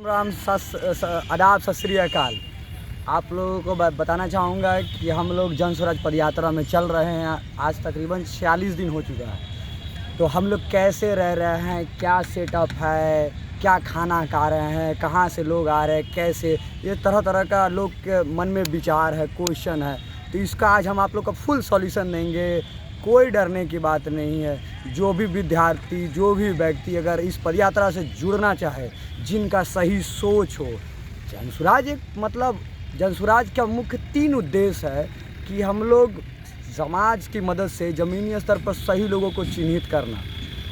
राम आदाब सत श्री अकाल। आप लोगों को बताना चाहूँगा कि हम लोग जन स्वराज पदयात्रा में चल रहे हैं। आज तकरीबन 46 दिन हो चुका है। तो हम लोग कैसे रह रहे हैं, क्या सेटअप है, क्या खाना खा रहे हैं, कहाँ से लोग आ रहे हैं, कैसे, ये तरह तरह का लोग के मन में विचार है, क्वेश्चन है। तो इसका आज हम आप लोग का फुल सॉल्यूशन देंगे। कोई डरने की बात नहीं है। जो भी विद्यार्थी, जो भी व्यक्ति अगर इस पदयात्रा से जुड़ना चाहे, जिनका सही सोच हो, जनसुराज जनसुराज का मुख्य 3 उद्देश्य है कि हम लोग समाज की मदद से ज़मीनी स्तर पर सही लोगों को चिन्हित करना,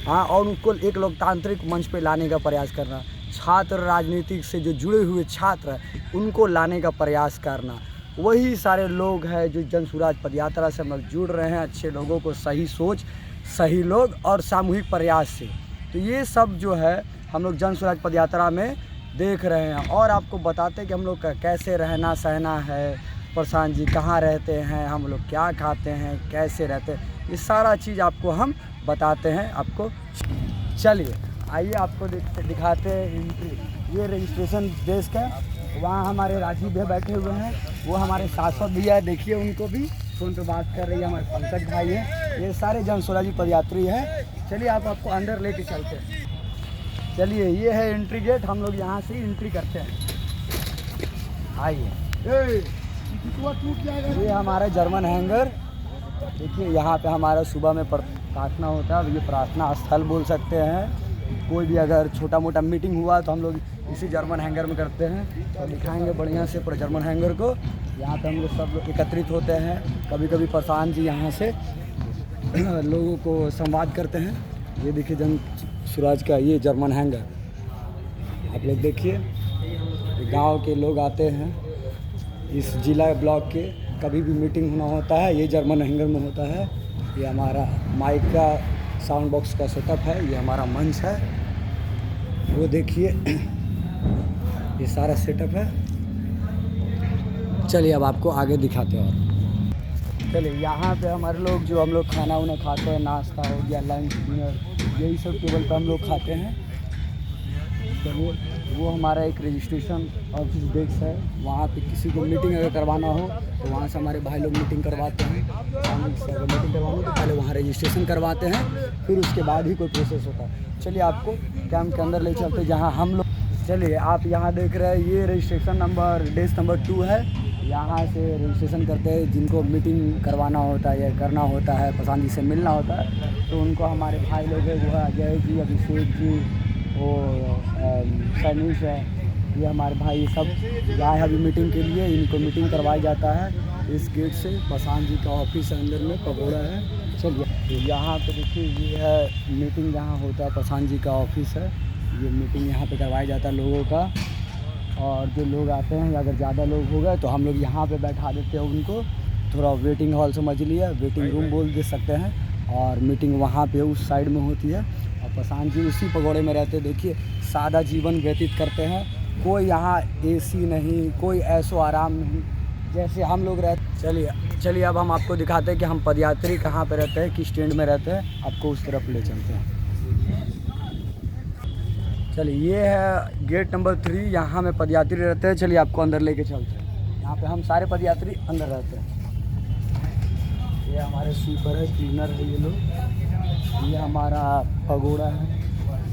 हाँ, और उनको एक लोकतांत्रिक मंच पे लाने का प्रयास करना। छात्र राजनीति से जो जुड़े हुए छात्र हैं उनको लाने का प्रयास करना। वही सारे लोग हैं जो जनसुराज पदयात्रा से हम लोग जुड़ रहे हैं, अच्छे लोगों को सही सोच, सही लोग और सामूहिक प्रयास से। तो ये सब जो है हम लोग जनसुराज पदयात्रा में देख रहे हैं और आपको बताते हैं कि हम लोग का कैसे रहना सहना है। प्रशांत जी कहाँ रहते हैं, हम लोग क्या खाते हैं, कैसे रहते हैं, ये सारा चीज़ आपको हम बताते हैं। आपको चलिए आइए आपको दिखाते हैं। ये रजिस्ट्रेशन डेस्क है, वहाँ हमारे राजीव भैया बैठे हुए हैं, वो हमारे शाश्वत भैया, देखिए उनको भी फ़ोन पे बात कर रही है, हमारे पंकज भाई हैं। ये सारे जनसुराजी पदयात्री हैं। चलिए आपको अंदर लेके चलते हैं। चलिए ये है एंट्री गेट, हम लोग यहाँ से एंट्री करते हैं। आइए, ये हमारा जर्मन हैंगर। देखिए यहाँ पे हमारा सुबह में प्रार्थना होता है, ये प्रार्थना स्थल बोल सकते हैं। कोई भी अगर छोटा मोटा मीटिंग हुआ तो हम लोग इसी जर्मन हैंगर में करते हैं। तो दिखाएंगे बढ़िया से पूरा जर्मन हैंगर को। यहाँ पे हम लोग सब एकत्रित होते हैं। कभी कभी प्रशांत जी यहाँ से लोगों को संवाद करते हैं। ये देखिए जनसुराज का ये जर्मन हैंगर, आप लोग देखिए। गांव के लोग आते हैं इस जिला ब्लॉक के, कभी भी मीटिंग होना होता है ये जर्मन हैंगर में होता है। ये हमारा माइक का साउंड बॉक्स का सेटअप है, ये हमारा मंच है, वो देखिए ये सारा सेटअप है। चलिए अब आपको आगे दिखाते हैं। और चलिए यहाँ पे हमारे लोग जो हम लोग खाना वाना खाते हैं, नाश्ता हो गया, लंच, डिनर, यही सब टेबल पे हम लोग खाते हैं। चलिए वो हमारा एक रजिस्ट्रेशन ऑफिस डेस्क है, वहाँ पे किसी को मीटिंग अगर करवाना हो तो वहाँ से हमारे भाई लोग मीटिंग करवाते हैं। अगर मीटिंग करवाना हो तो पहले वहाँ रजिस्ट्रेशन करवाते हैं, फिर उसके बाद ही कोई प्रोसेस होता है। चलिए आपको कैंप के अंदर ले चलते जहाँ हम लोग। चलिए आप यहाँ देख रहे हैं, ये रजिस्ट्रेशन नंबर डेस्क नंबर 2 है। यहाँ से रजिस्ट्रेशन करते हैं जिनको मीटिंग करवाना होता है या करना होता है, प्रशांत जी से मिलना होता है, तो उनको हमारे भाई लोग हैं, वो है अजय जी, अभिषेक जी, वो सैनिश है, ये हमारे भाई सब आए अभी मीटिंग के लिए। इनको मीटिंग करवाया जाता है इस गेट से। प्रशांत जी का ऑफिस अंदर में पगोड़ा है। चलिए तो यहाँ पे देखिए, ये है मीटिंग जहाँ होता है, प्रशांत जी का ऑफिस है। ये मीटिंग यहाँ पे करवाया जाता है लोगों का। और जो लोग आते हैं, अगर ज़्यादा लोग हो गए तो हम लोग यहाँ पे बैठा देते हैं उनको। थोड़ा वेटिंग हॉल समझ लिया, वेटिंग रूम बोल दे सकते हैं। और मीटिंग वहाँ पे उस साइड में होती है और प्रशांत जी उसी पगोड़े में रहते हैं। देखिए सादा जीवन व्यतीत करते हैं, कोई यहाँ एसी नहीं, कोई ऐशो आराम नहीं, जैसे हम लोग रहते। चलिए अब हम आपको दिखाते हैं कि हम पदयात्री कहाँ पे रहते हैं, किस स्टैंड में रहते हैं। आपको उस तरफ ले चलते हैं। चलिए ये है गेट नंबर 3, यहाँ में पदयात्री रहते हैं। चलिए आपको अंदर लेके चलते हैं। यहाँ पे हम सारे पदयात्री अंदर रहते हैं। ये हमारे स्वीपर है, क्लीनर है ये लोग। ये हमारा पगोड़ा है,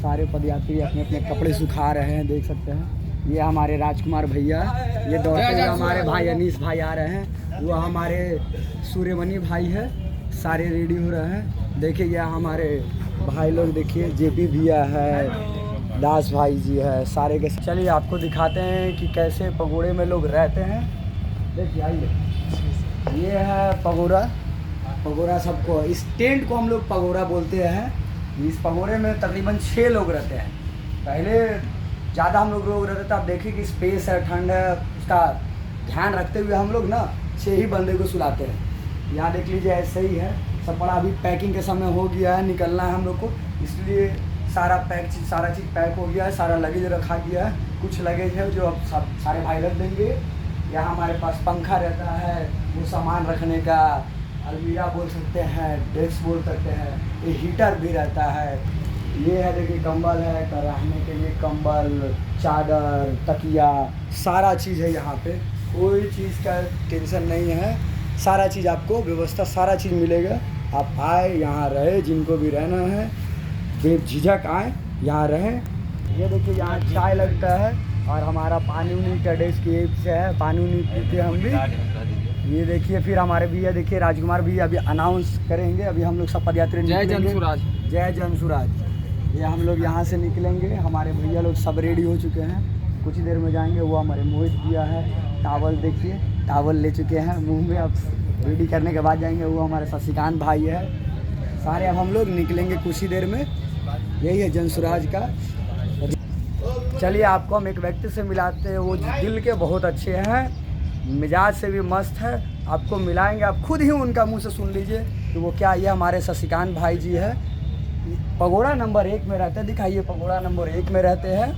सारे पदयात्री अपने अपने कपड़े सुखा रहे हैं, देख सकते हैं। ये हमारे राजकुमार भैया, ये दौड़ते हुए हमारे भाई अनीस भाई आ रहे हैं। वो हमारे सूर्यमणि भाई है, सारे रेडी हो रहे हैं। देखिए ये हमारे भाई लोग, देखिए जेपी भैया है, दास भाई जी है, सारे के। चलिए आपको दिखाते हैं कि कैसे पगोड़े में लोग रहते हैं। देखिए आइए, ये है पगोड़ा। पगोड़ा सबको, इस टेंट को हम लोग पगोड़ा बोलते हैं। इस पगोड़े में तकरीबन 6 लोग रहते हैं। पहले ज़्यादा हम लोग रहते थे, आप देखिए कि स्पेस है, ठंड है, उसका ध्यान रखते हुए हम लोग ना 6 ही बंदे को सुलाते हैं। यहाँ देख लीजिए ऐसे ही है सब। बड़ा अभी पैकिंग का समय हो गया है, निकलना है हम लोग को, इसलिए सारा चीज़ पैक हो गया है, सारा लगेज रखा गया है। कुछ लगेज है जो अब सब सारे भाई रख देंगे। यहाँ हमारे पास पंखा रहता है, वो सामान रखने का, अलमीरा बोल सकते हैं, डेस्क बोल सकते हैं, ये हीटर भी रहता है। ये है देखिए कंबल है, रहने के लिए कंबल, चादर, तकिया, सारा चीज़ है यहाँ पे। कोई चीज़ का टेंशन नहीं है, सारा चीज़ आपको व्यवस्था सारा चीज़ मिलेगा। आप आए यहाँ रहे, जिनको भी रहना है बेझिझक आए यहाँ रहें। ये देखिए यहाँ चाय लगता है और हमारा पानी उनी टेडेस की एप से है, पानी उनी पीते हम भी। ये देखिए फिर हमारे भैया देखिए राजकुमार भी अभी अनाउंस करेंगे। अभी हम लोग सब पदयात्री जय जनसुराज, जय जनसुराज। ये हम लोग यहाँ से निकलेंगे, हमारे भैया लोग सब रेडी हो चुके हैं, कुछ ही देर में जाएंगे। वो हमारे मोहित भैया है, टावल देखिए, टावल ले चुके हैं मुंह में, अब रेडी करने के बाद जाएंगे। वो हमारे शशिकांत भाई है, सारे अब हम लोग निकलेंगे कुछ ही देर में। यही है जनसुराज का। चलिए आपको हम एक व्यक्ति से मिलाते हैं, वो दिल के बहुत अच्छे हैं, मिजाज से भी मस्त है। आपको मिलाएंगे, आप खुद ही उनका मुंह से सुन लीजिए कि वो क्या। ये हमारे शशिकांत भाई जी है, पगोड़ा नंबर 1 में रहते हैं। दिखाइए, पगोड़ा नंबर 1 में रहते हैं।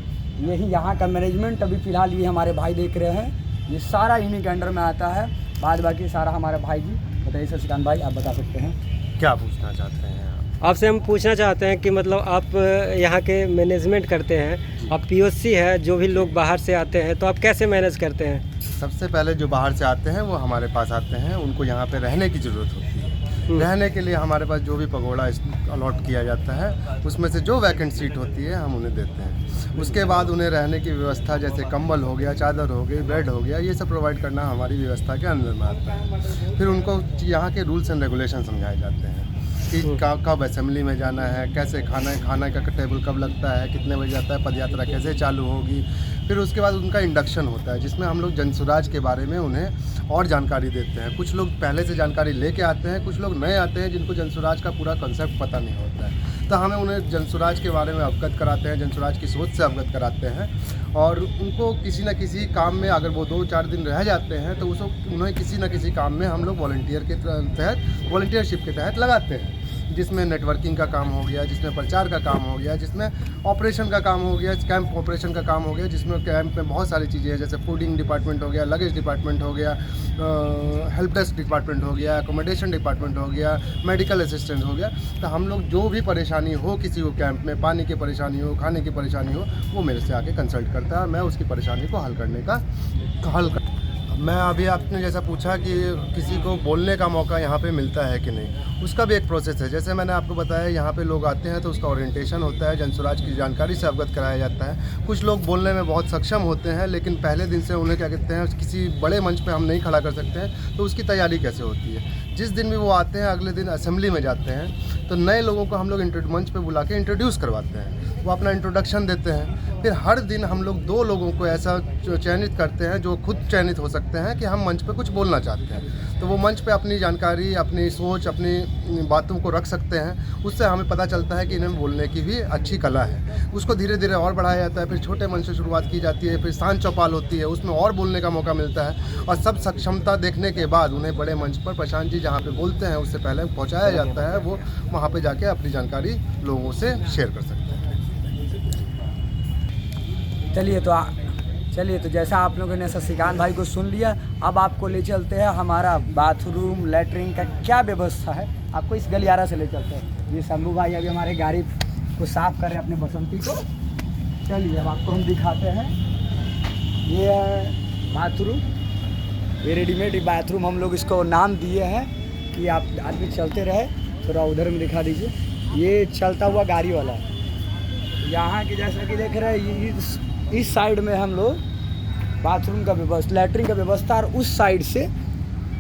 यही यहाँ का मैनेजमेंट अभी फ़िलहाल ये हमारे भाई देख रहे हैं, ये सारा इन्हीं के अंडर में आता है। बाद बाकी सारा हमारे भाई जी। बताइए शशिकांत भाई, आप बता सकते हैं क्या पूछना चाहते हैं? आपसे हम पूछना चाहते हैं कि मतलब आप यहाँ के मैनेजमेंट करते हैं, आप पीओसी है, जो भी लोग बाहर से आते हैं तो आप कैसे मैनेज करते हैं? सबसे पहले जो बाहर से आते हैं वो हमारे पास आते हैं, उनको यहाँ पे रहने की ज़रूरत होती है। रहने के लिए हमारे पास जो भी पगोड़ा अलॉट किया जाता है, उसमें से जो वैकेंट सीट होती है हम उन्हें देते हैं। उसके बाद उन्हें रहने की व्यवस्था, जैसे कंबल हो गया, चादर हो गई, बेड हो गया, ये सब प्रोवाइड करना हमारी व्यवस्था के अंदर में आता है। फिर उनको यहाँ के रूल्स एंड रेगुलेशन समझाए जाते हैं कि कब असेंबली में जाना है, कैसे खाना का टेबल कब लगता है, कितने बजे जाता है, पदयात्रा कैसे चालू होगी। फिर उसके बाद उनका इंडक्शन होता है, जिसमें हम लोग जनसुराज के बारे में उन्हें और जानकारी देते हैं। कुछ लोग पहले से जानकारी लेके आते हैं, कुछ लोग नए आते हैं जिनको जनसुराज का पूरा कंसेप्ट पता नहीं होता है, तो हमें उन्हें जनसुराज के बारे में अवगत कराते हैं, जनसुराज की सोच से अवगत कराते हैं। और उनको किसी न किसी काम में, अगर वो 2-4 दिन रह जाते हैं तो उन्हें किसी न किसी काम में हम लोग वॉलंटियर के तहत, वॉलंटियरशिप के तहत लगाते हैं, जिसमें नेटवर्किंग का काम हो गया, जिसमें प्रचार का काम हो गया, जिसमें ऑपरेशन का काम हो गया, कैंप ऑपरेशन का काम हो गया, जिसमें कैंप में बहुत सारी चीज़ें हैं, जैसे फूडिंग डिपार्टमेंट हो गया, लगेज डिपार्टमेंट हो गया, हेल्प डेस्क डिपार्टमेंट हो गया, अकोमोडेशन डिपार्टमेंट हो गया, मेडिकल असिस्टेंट हो गया। तो हम लोग जो भी परेशानी हो किसी को कैंप में, पानी की परेशानी हो, खाने की परेशानी हो, वो मेरे से आके कंसल्ट करता है, मैं उसकी परेशानी को हल करने का मैं अभी आपने जैसा पूछा कि किसी को बोलने का मौका यहाँ पे मिलता है कि नहीं, उसका भी एक प्रोसेस है। जैसे मैंने आपको बताया, यहाँ पे लोग आते हैं तो उसका ओरिएंटेशन होता है, जनसुराज की जानकारी से अवगत कराया जाता है। कुछ लोग बोलने में बहुत सक्षम होते हैं, लेकिन पहले दिन से उन्हें क्या कहते हैं, किसी बड़े मंच पे हम नहीं खड़ा कर सकते हैं, तो उसकी तैयारी कैसे होती है। जिस दिन भी वो आते हैं, अगले दिन असेंबली में जाते हैं, तो नए लोगों को हम लोग मंच पे बुला के इंट्रोड्यूस करवाते हैं, वो अपना इंट्रोडक्शन देते हैं। फिर हर दिन हम लोग 2 लोगों को ऐसा चयनित करते हैं जो खुद चयनित हो सकते हैं कि हम मंच पे कुछ बोलना चाहते हैं, तो वो मंच पे अपनी जानकारी, अपनी सोच, अपनी बातों को रख सकते हैं। उससे हमें पता चलता है कि इन्हें बोलने की भी अच्छी कला है। उसको धीरे धीरे और बढ़ाया जाता है, फिर छोटे मंच से शुरुआत की जाती है, फिर सांझ चौपाल होती है, उसमें और बोलने का मौका मिलता है। और सब सक्षमता देखने के बाद उन्हें बड़े मंच पर प्रशांत जी जहाँ पे बोलते हैं उससे पहले पहुँचाया जाता है, वो वहाँ पर जाके अपनी जानकारी लोगों से शेयर कर सकते हैं। चलिए तो जैसा आप लोगों ने शशिकांत भाई को सुन लिया, अब आपको ले चलते हैं हमारा बाथरूम लैट्रिन का क्या व्यवस्था है, आपको इस गलियारा से ले चलते हैं। ये शंभू भाई अभी हमारे गाड़ी को साफ़ कर रहे हैं, अपने बसंती को। चलिए अब आपको हम दिखाते हैं, ये है बाथरूम, ये रेडीमेड बाथरूम हम लोग इसको नाम दिए हैं कि आप आदमी चलते रहे। थोड़ा उधर में दिखा दीजिए, ये चलता हुआ गाड़ी वाला है। यहाँ की जैसा कि देख रहे हैं, इस साइड में हम लोग बाथरूम का व्यवस्था, लैट्रिन का व्यवस्था, और उस साइड से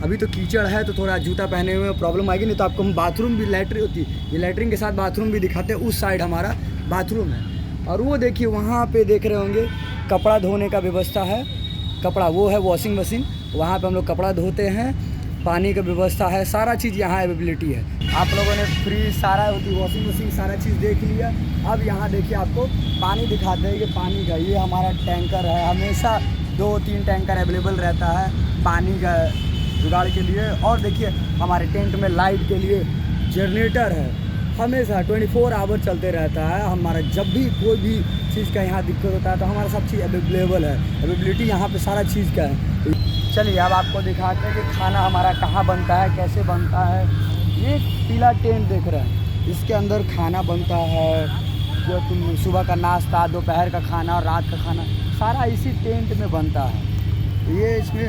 अभी तो कीचड़ है तो थोड़ा जूता पहने हुए प्रॉब्लम आएगी, नहीं तो आपको हम बाथरूम भी, लैट्रिन होती है, ये लैट्रिन के साथ बाथरूम भी दिखाते हैं। उस साइड हमारा बाथरूम है, और वो देखिए वहाँ पे देख रहे होंगे कपड़ा धोने का व्यवस्था है। कपड़ा वो है वॉशिंग मशीन, वहाँ पे हम लोग कपड़ा धोते हैं। पानी का व्यवस्था है, सारा चीज़ यहाँ अवेलेबिलिटी है। आप लोगों ने फ्रिज, सारा होती वॉशिंग मशीन, सारा चीज़ देख लिया। अब यहाँ देखिए आपको पानी दिखाते हैं कि पानी का ये हमारा टैंकर है, हमेशा 2-3 टैंकर अवेलेबल रहता है पानी का जुगाड़ के लिए। और देखिए हमारे टेंट में लाइट के लिए जनरेटर है, हमेशा 24 आवर चलते रहता है। हमारा जब भी कोई भी चीज़ का यहाँ दिक्कत होता है तो हमारा सब चीज़ अवेलेबल है, अवेलेबिलिटी यहाँ पे सारा चीज़ का है। तो चलिए अब आपको दिखाते हैं कि खाना हमारा कहाँ बनता है, कैसे बनता है। ये पीला टेंट देख रहे हैं, इसके अंदर खाना बनता है, जो तुम सुबह का नाश्ता, दोपहर का खाना और रात का खाना सारा इसी टेंट में बनता है। ये इसमें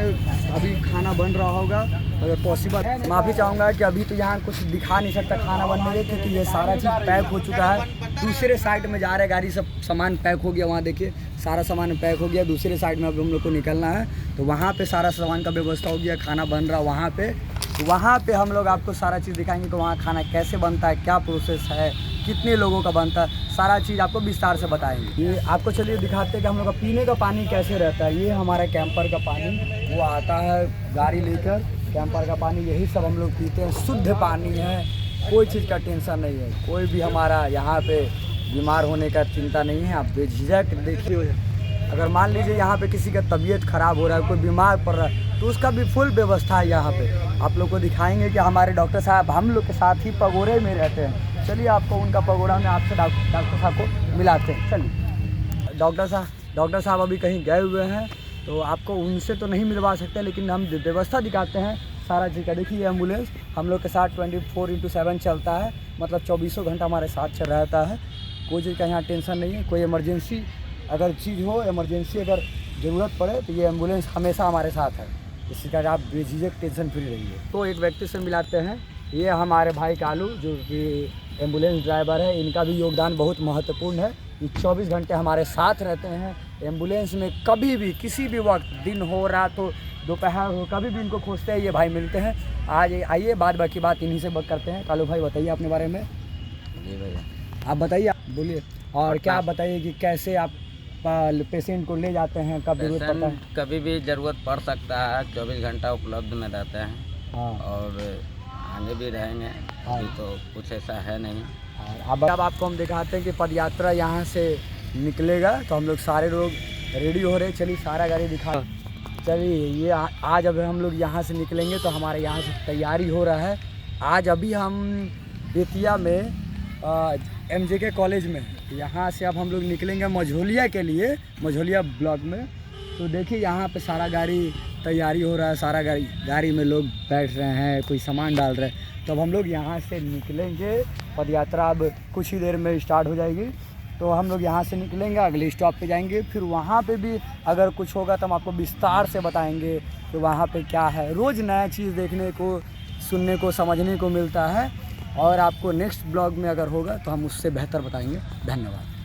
अभी खाना बन रहा होगा, अगर पॉसिबल। माफ़ी चाहूँगा कि अभी तो यहाँ कुछ दिखा नहीं सकता खाना बनने के, क्योंकि ये सारा चीज़ पैक हो चुका है। दूसरे साइड में जा रहे गाड़ी, सब सामान पैक हो गया। वहाँ देखिए सारा सामान पैक हो गया। दूसरे साइड में अब हम लोग को निकलना है, तो वहाँ पे सारा सामान का व्यवस्था हो गया, खाना बन रहा वहाँ पे हम लोग आपको सारा चीज़ दिखाएंगे कि वहाँ खाना कैसे बनता है, क्या प्रोसेस है, कितने लोगों का बनता है, सारा चीज़ आपको विस्तार से बताएंगे। ये आपको चलिए दिखाते हैं कि हम लोग का पीने का पानी कैसे रहता है। ये हमारा कैंपर का पानी वो आता है गाड़ी लेकर, कैंपर का पानी यही सब हम लोग पीते हैं। शुद्ध पानी है, कोई चीज़ का टेंशन नहीं है, कोई भी हमारा यहाँ पे बीमार होने का चिंता नहीं है। आप बेझिझक देखिए, अगर मान लीजिए यहाँ पे किसी का तबीयत ख़राब हो रहा है, कोई बीमार पड़ रहा है, तो उसका भी फुल व्यवस्था है यहाँ पे। आप लोग को दिखाएंगे कि हमारे डॉक्टर साहब हम लोग के साथ ही पगोरे में रहते हैं। चलिए आपको उनका पगोरा में आपसे डॉक्टर साहब को मिलाते हैं। चलिए डॉक्टर साहब अभी कहीं गए हुए हैं, तो आपको उनसे तो नहीं मिलवा सकते, लेकिन हम व्यवस्था दिखाते हैं सारा चीज़ का। देखिए एम्बुलेंस हम लोग के साथ 24/7 चलता है, मतलब 24 घंटा हमारे साथ चल रहता है। कोई चीज़ का यहाँ टेंशन नहीं है। कोई इमरजेंसी अगर चीज़ हो, इमरजेंसी अगर ज़रूरत पड़े, तो ये एम्बुलेंस हमेशा हमारे साथ है। इसी का आप बेझिझक टेंशन फ्री रहिए। तो एक व्यक्ति से मिलाते हैं, ये हमारे भाई कालू जो कि एम्बुलेंस ड्राइवर है। इनका भी योगदान बहुत महत्वपूर्ण है। ये 24 घंटे हमारे साथ रहते हैं एम्बुलेंस में। कभी भी किसी भी वक्त, दिन हो, रात हो, दोपहर हो, कभी भी इनको खोजते हैं, ये भाई मिलते हैं। आज आइए बाद बाकी बात इन्हीं से करते हैं। कालू भाई बताइए अपने बारे में। जी भैया, आप बताइए, बोलिए। और क्या आप बताइए कि कैसे आप पेशेंट को ले जाते हैं, कब जरूरत पड़ता है? पेशेंट कभी भी ज़रूरत पड़ सकता है, 24 घंटा उपलब्ध में रहते हैं। हाँ, और आगे भी रहेंगे। हाँ। अभी तो कुछ ऐसा है नहीं। और अब आपको हम दिखाते हैं कि पदयात्रा यहाँ से निकलेगा, तो हम लोग सारे लोग रेडी हो रहे हैं। चलिए सारा गाड़ी दिखा। चलिए ये आज अब हम लोग यहाँ से निकलेंगे, तो हमारे यहाँ से तैयारी हो रहा है। आज अभी हम बेतिया में MJK कॉलेज में, यहाँ से अब हम लोग निकलेंगे मझोलिया के लिए, मझोलिया ब्लॉक में। तो देखिए यहाँ पे सारा गाड़ी तैयारी हो रहा है, सारा गाड़ी में लोग बैठ रहे हैं, कोई सामान डाल रहे हैं। तो अब हम लोग यहाँ से निकलेंगे। पदयात्रा अब कुछ ही देर में स्टार्ट हो जाएगी, तो हम लोग यहाँ से निकलेंगे, अगले स्टॉप पे जाएंगे। फिर वहाँ पे भी अगर कुछ होगा तो हम आपको विस्तार से बताएंगे कि वहाँ पे क्या है। रोज़ नया चीज़ देखने को, सुनने को, समझने को मिलता है, और आपको नेक्स्ट ब्लॉग में अगर होगा तो हम उससे बेहतर बताएंगे। धन्यवाद।